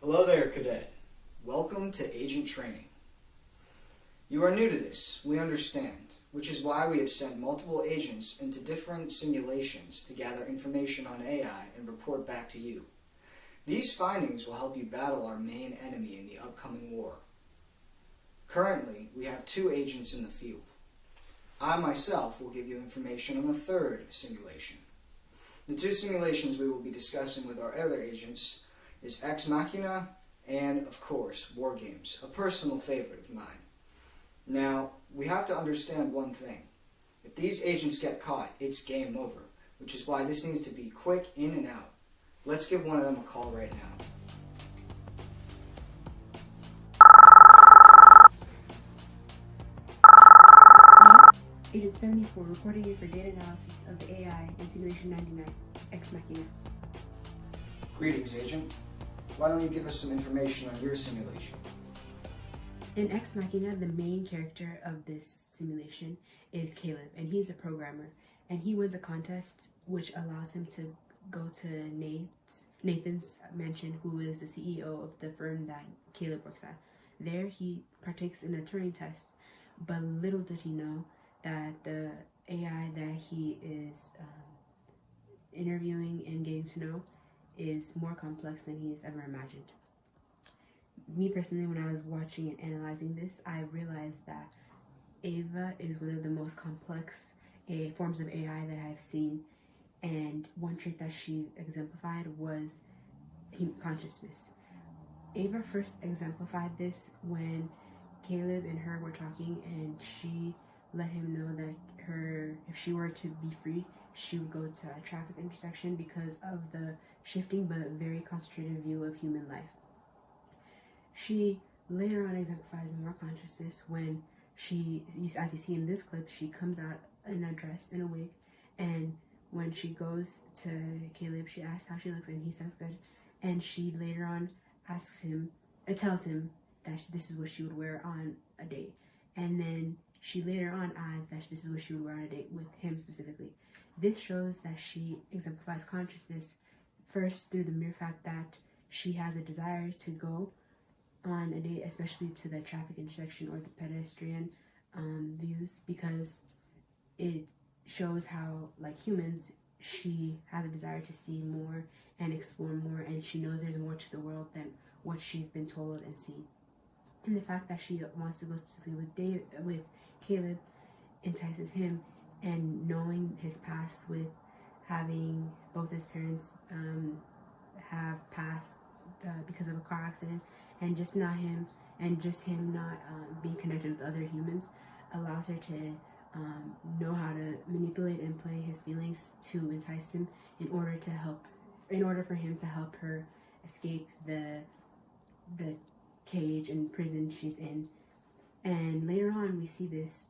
Hello there, Cadet. Welcome to Agent Training. You are new to this, we understand, which is why we have sent multiple agents into different simulations to gather information on AI and report back to you. These findings will help you battle our main enemy in the upcoming war. Currently, we have 2 agents in the field. I myself will give you information on a 3rd simulation. The 2 simulations we will be discussing with our other agents is Ex Machina and, of course, WarGames, a personal favorite of mine. Now, we have to understand one thing. If these agents get caught, it's game over, which is why this needs to be quick in and out. Let's give one of them a call right now. Agent 74 reporting in for data analysis of the AI in Simulation 99, Ex Machina. Greetings, Agent. Why don't you give us some information on your simulation? In Ex Machina, the main character of this simulation is Caleb, and he's a programmer. And he wins a contest which allows him to go to Nathan's mansion, who is the CEO of the firm that Caleb works at. There he partakes in a Turing test, but little did he know that the AI that he is interviewing and getting to know is more complex than he's ever imagined. Me personally, when I was watching and analyzing this, I realized that Ava is one of the most complex forms of AI that I've seen, and one trait that she exemplified was consciousness. Ava first exemplified this when Caleb and her were talking, and she let him know that if she were to be free, she would go to a traffic intersection because of the shifting but very concentrated view of human life. She later on exemplifies more consciousness when she, as you see in this clip, she comes out in a dress, in a wig, and when she goes to Caleb, she asks how she looks, and he says good, and she later on tells him that this is what she would wear on a date, and then she later on adds that this is what she would wear on a date with him specifically. This shows that she exemplifies consciousness first through the mere fact that she has a desire to go on a date, especially to the traffic intersection or the pedestrian views, because it shows how, like humans, she has a desire to see more and explore more, and she knows there's more to the world than what she's been told and seen. And the fact that she wants to go specifically with Caleb entices him, and knowing his past with having both his parents have passed because of a car accident, and just him not being connected with other humans, allows her to know how to manipulate and play his feelings to entice him in order for him to help her escape the cage and prison she's in. And later on we see this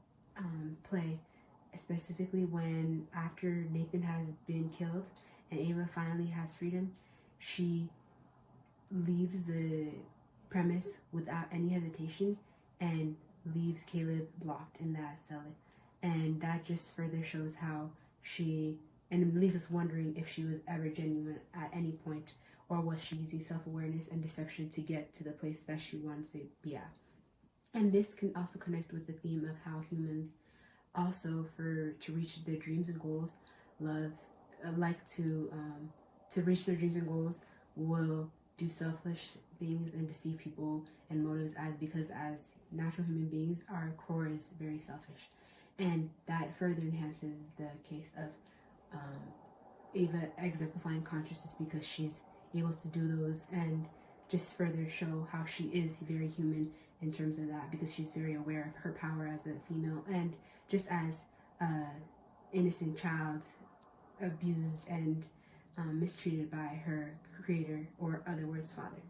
play, specifically when after Nathan has been killed and Ava finally has freedom, she leaves the premise without any hesitation and leaves Caleb locked in that cell. And that just further shows how and leaves us wondering if she was ever genuine at any point, or was she using self-awareness and deception to get to the place that she wants to be at. And this can also connect with the theme of how humans also, to reach their dreams and goals, to reach their dreams and goals, will do selfish things and deceive people and motives, because as natural human beings, our core is very selfish. And that further enhances the case of Ava exemplifying consciousness, because she's able to do those and just further show how she is very human in terms of that, because she's very aware of her power as a female, and just as an innocent child abused and mistreated by her creator, or other words, father.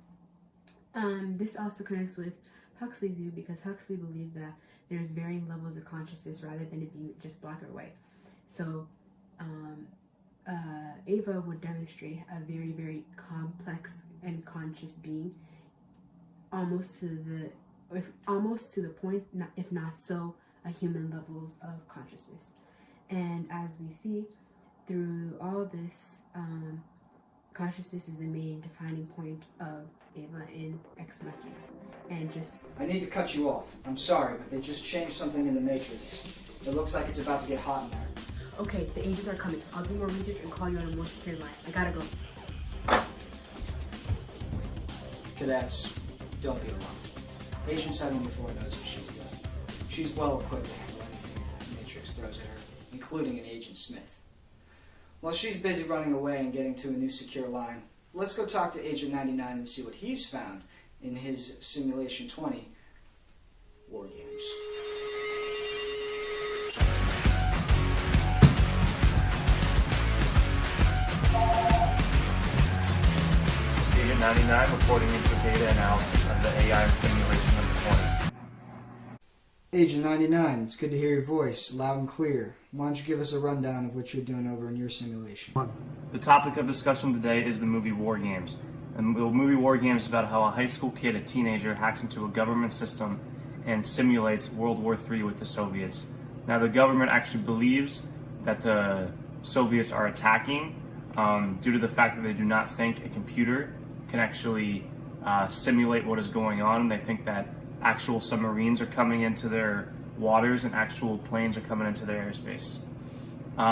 This also connects with Huxley's view, because Huxley believed that there's varying levels of consciousness rather than it being just black or white. So Ava would demonstrate a very, very complex and conscious being, almost to the point, if not so, a human levels of consciousness. And as we see through all this, consciousness is the main defining point of Eva in Ex Machina. And just... I need to cut you off. I'm sorry, but they just changed something in the Matrix. It looks like it's about to get hot in there. Okay, the agents are coming. I'll do more research and call you on a more secure line. I gotta go. Cadets, don't be alarmed. Agent 74 knows what she's doing. She's well equipped to handle anything the Matrix throws at her, including an Agent Smith. While she's busy running away and getting to a new secure line, let's go talk to Agent 99 and see what he's found in his Simulation 20 WarGames. Agent 99 reporting into data analysis of the AI simulation number 20. Agent 99, it's good to hear your voice, loud and clear. Why don't you give us a rundown of what you're doing over in your simulation? The topic of discussion today is the movie WarGames. And the movie WarGames is about how a high school kid, a teenager, hacks into a government system and simulates World War III with the Soviets. Now, the government actually believes that the Soviets are attacking due to the fact that they do not think a computer can actually simulate what is going on, and they think that actual submarines are coming into their waters and actual planes are coming into their airspace.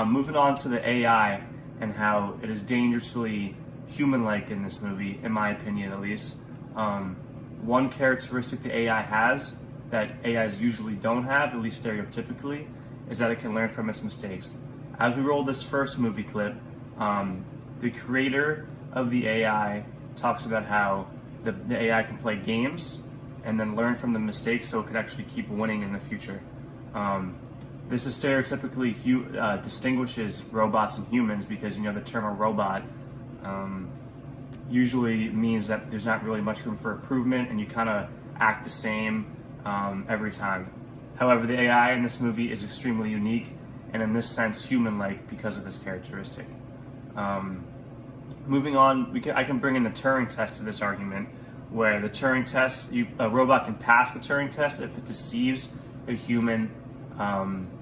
Moving on to the AI and how it is dangerously human-like in this movie, in my opinion at least. One characteristic the AI has that AIs usually don't have, at least stereotypically, is that it can learn from its mistakes. As we roll this first movie clip, the creator of the AI talks about how the AI can play games and then learn from the mistakes so it could actually keep winning in the future. This is stereotypically distinguishes robots and humans because, you know, the term a robot usually means that there's not really much room for improvement and you kind of act the same every time. However, the AI in this movie is extremely unique and in this sense human-like because of this characteristic. Moving on, I can bring in the Turing test to this argument, where the Turing test, a robot can pass the Turing test if it deceives a human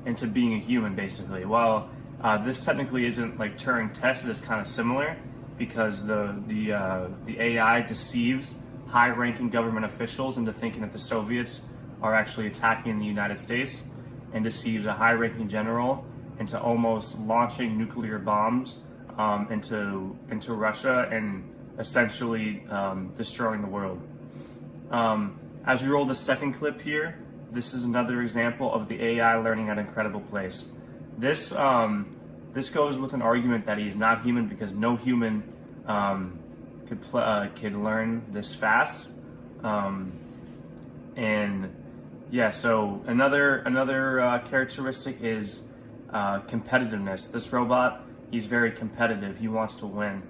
into being a human, basically. While this technically isn't like Turing test, it is kind of similar because the AI deceives high-ranking government officials into thinking that the Soviets are actually attacking the United States, and deceives a high-ranking general into almost launching nuclear bombs into Russia and essentially destroying the world. As we roll the second clip here, this is another example of the AI learning at an incredible pace. This goes with an argument that he's not human because no human could learn this fast. And yeah, so another characteristic is competitiveness. This robot, he's very competitive. He wants to win.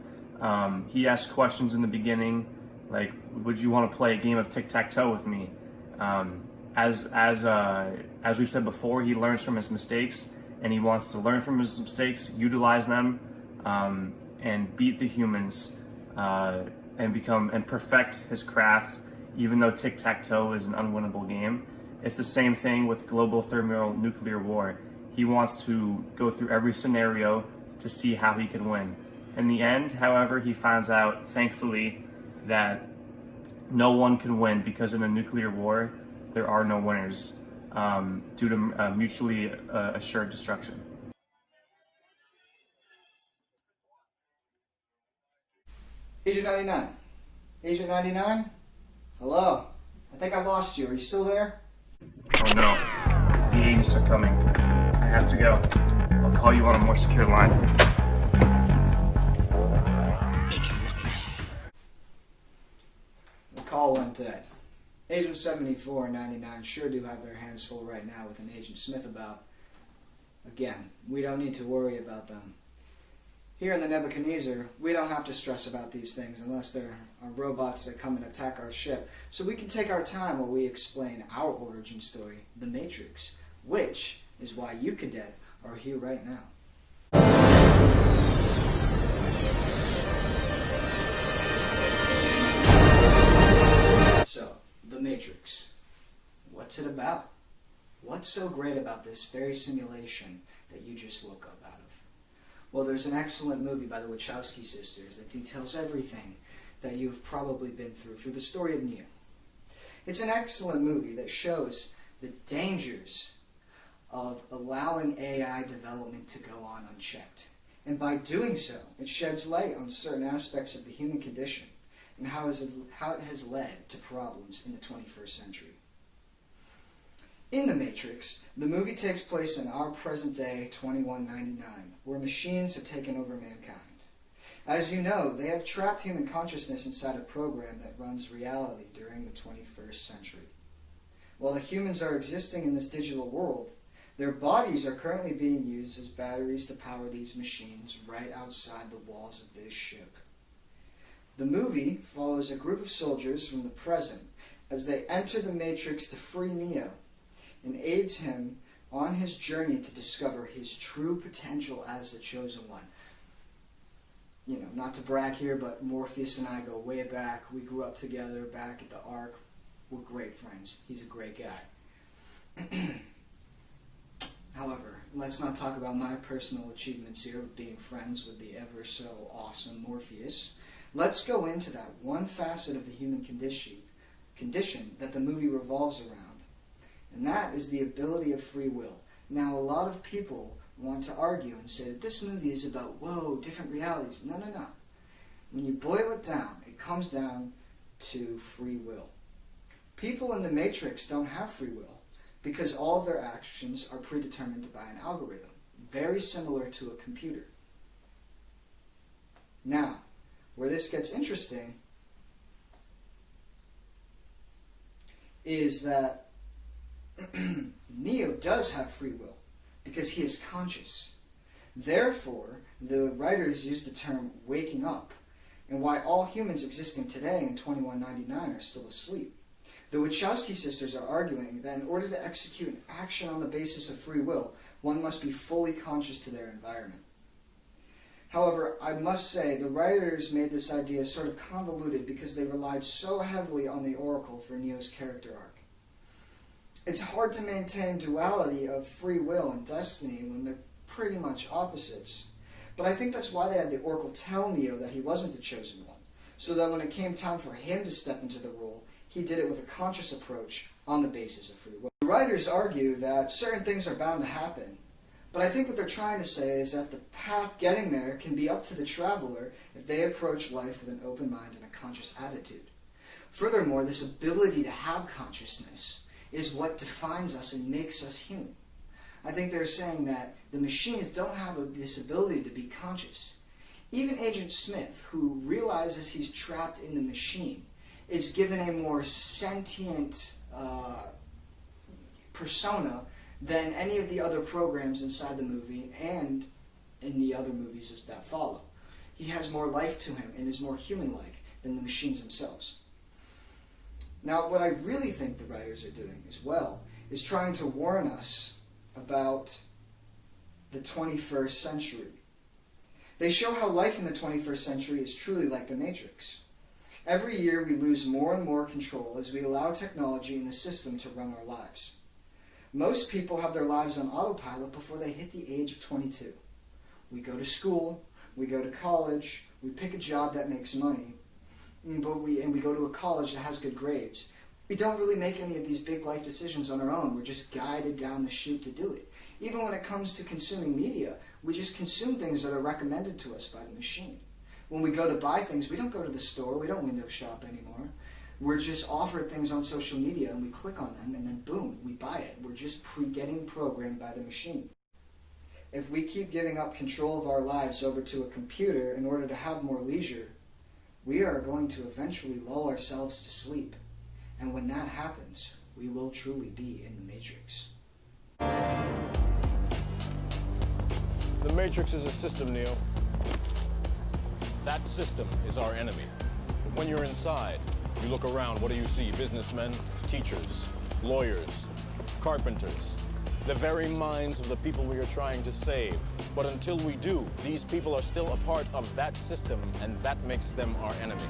He asks questions in the beginning, like, "Would you want to play a game of tic-tac-toe with me?" As we've said before, he learns from his mistakes, and he wants to learn from his mistakes, utilize them, and beat the humans, and perfect his craft. Even though tic-tac-toe is an unwinnable game, it's the same thing with global thermonuclear war. He wants to go through every scenario to see how he can win. In the end, however, he finds out, thankfully, that no one can win because in a nuclear war, there are no winners due to mutually assured destruction. Agent 99. Agent 99? Hello? I think I lost you. Are you still there? Oh no, the agents are coming. I have to go. I'll call you on a more secure line. The call went dead. Agent 74 and 99 sure do have their hands full right now with an Agent Smith about. Again, we don't need to worry about them. Here in the Nebuchadnezzar, we don't have to stress about these things unless there are robots that come and attack our ship. So we can take our time while we explain our origin story, The Matrix, which is why you, cadet, are here right now. So, The Matrix. What's it about? What's so great about this very simulation that you just woke up out of? Well, there's an excellent movie by the Wachowski sisters that details everything that you've probably been through the story of Neo. It's an excellent movie that shows the dangers of allowing AI development to go on unchecked. And by doing so, it sheds light on certain aspects of the human condition and how it has led to problems in the 21st century. In The Matrix, the movie takes place in our present day 2199, where machines have taken over mankind. As you know, they have trapped human consciousness inside a program that runs reality during the 21st century. While the humans are existing in this digital world, their bodies are currently being used as batteries to power these machines right outside the walls of this ship. The movie follows a group of soldiers from the present as they enter the Matrix to free Neo and aids him on his journey to discover his true potential as the Chosen One. You know, not to brag here, but Morpheus and I go way back. We grew up together back at the Ark. We're great friends. He's a great guy. However, let's not talk about my personal achievements here with being friends with the ever so awesome Morpheus. Let's go into that one facet of the human condition that the movie revolves around. And that is the ability of free will. Now, a lot of people want to argue and say that this movie is about, whoa, different realities. No, no, no. When you boil it down, it comes down to free will. People in the Matrix don't have free will because all of their actions are predetermined by an algorithm, very similar to a computer. Now, where this gets interesting is that Neo does have free will because he is conscious. Therefore, the writers used the term waking up, and why all humans existing today in 2199 are still asleep. The Wachowski sisters are arguing that in order to execute an action on the basis of free will, one must be fully conscious to their environment. However, I must say the writers made this idea sort of convoluted because they relied so heavily on the Oracle for Neo's character arc. It's hard to maintain duality of free will and destiny when they're pretty much opposites. But I think that's why they had the Oracle tell Neo that he wasn't the Chosen One, so that when it came time for him to step into the role, he did it with a conscious approach on the basis of free will. The writers argue that certain things are bound to happen, but I think what they're trying to say is that the path getting there can be up to the traveler if they approach life with an open mind and a conscious attitude. Furthermore, this ability to have consciousness is what defines us and makes us human. I think they're saying that the machines don't have this ability to be conscious. Even Agent Smith, who realizes he's trapped in the machine, is given a more sentient persona than any of the other programs inside the movie and in the other movies that follow. He has more life to him and is more human-like than the machines themselves. Now, what I really think the writers are doing as well is trying to warn us about the 21st century. They show how life in the 21st century is truly like the Matrix. Every year we lose more and more control as we allow technology and the system to run our lives. Most people have their lives on autopilot before they hit the age of 22. We go to school, we go to college, we pick a job that makes money, but we go to a college that has good grades. We don't really make any of these big life decisions on our own. We're just guided down the chute to do it. Even when it comes to consuming media, we just consume things that are recommended to us by the machine. When we go to buy things, we don't go to the store, we don't window shop anymore. We're just offered things on social media and we click on them and then boom, we buy it. We're just getting programmed by the machine. If we keep giving up control of our lives over to a computer in order to have more leisure, we are going to eventually lull ourselves to sleep. And when that happens, we will truly be in the Matrix. The Matrix is a system, Neo. That system is our enemy. But when you're inside, you look around, what do you see? Businessmen, teachers, lawyers, carpenters, the very minds of the people we are trying to save. But until we do, these people are still a part of that system, and that makes them our enemy.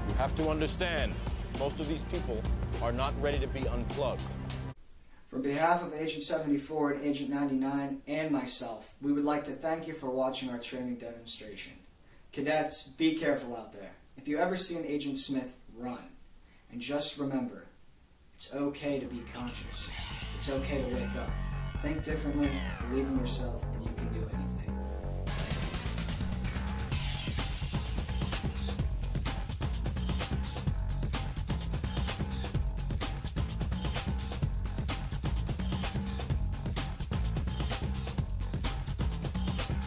You have to understand, most of these people are not ready to be unplugged. On behalf of Agent 74 and Agent 99 and myself, we would like to thank you for watching our training demonstration. Cadets, be careful out there. If you ever see an Agent Smith, run. And just remember, it's okay to be conscious. It's okay to wake up. Think differently, believe in yourself, and you can do anything.